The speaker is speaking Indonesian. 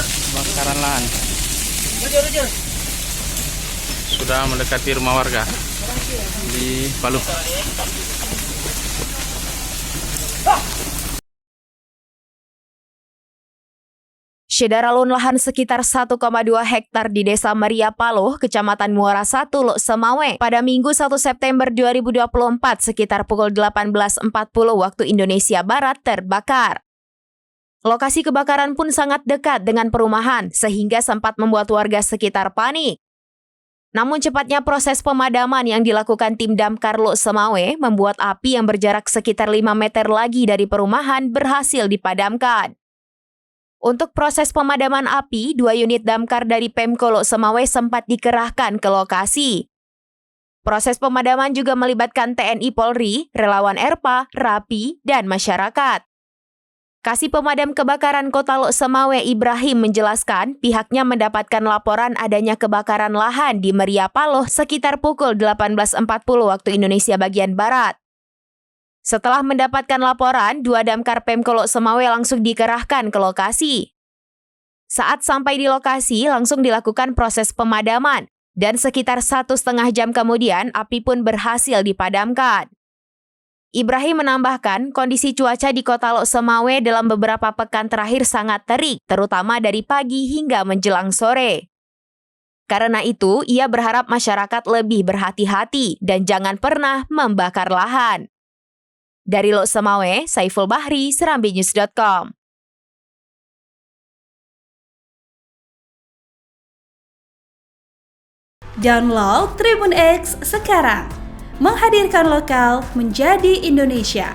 Kebakaran lahan sudah mendekati rumah warga di Palu. Syederalun lahan sekitar 1,2 hektar di Desa Maria Paloh, Kecamatan Muara Satu, Lok Semawe, pada Minggu 1 September 2024 sekitar pukul 18.40 waktu Indonesia Barat terbakar. Lokasi kebakaran pun sangat dekat dengan perumahan, sehingga sempat membuat warga sekitar panik. Namun cepatnya proses pemadaman yang dilakukan tim damkar Lok Semawe membuat api yang berjarak sekitar 5 meter lagi dari perumahan berhasil dipadamkan. Untuk proses pemadaman api, 2 unit damkar dari Pemko Lok Semawe sempat dikerahkan ke lokasi. Proses pemadaman juga melibatkan TNI Polri, relawan ERPA, RAPI, dan masyarakat. Kasih Pemadam Kebakaran Kota Lok Semawe Ibrahim menjelaskan pihaknya mendapatkan laporan adanya kebakaran lahan di Maria Paloh sekitar pukul 18.40 waktu Indonesia bagian Barat. Setelah mendapatkan laporan, 2 damkar Pemko Lok Semawe langsung dikerahkan ke lokasi. Saat sampai di lokasi, langsung dilakukan proses pemadaman, dan sekitar 1,5 jam kemudian, api pun berhasil dipadamkan. Ibrahim menambahkan, kondisi cuaca di Kota Lok Semawe dalam beberapa pekan terakhir sangat terik, terutama dari pagi hingga menjelang sore. Karena itu, ia berharap masyarakat lebih berhati-hati dan jangan pernah membakar lahan. Dari Lok Semawe, Saiful Bahri, serambinews.com. Download Tribun X sekarang, menghadirkan lokal menjadi Indonesia.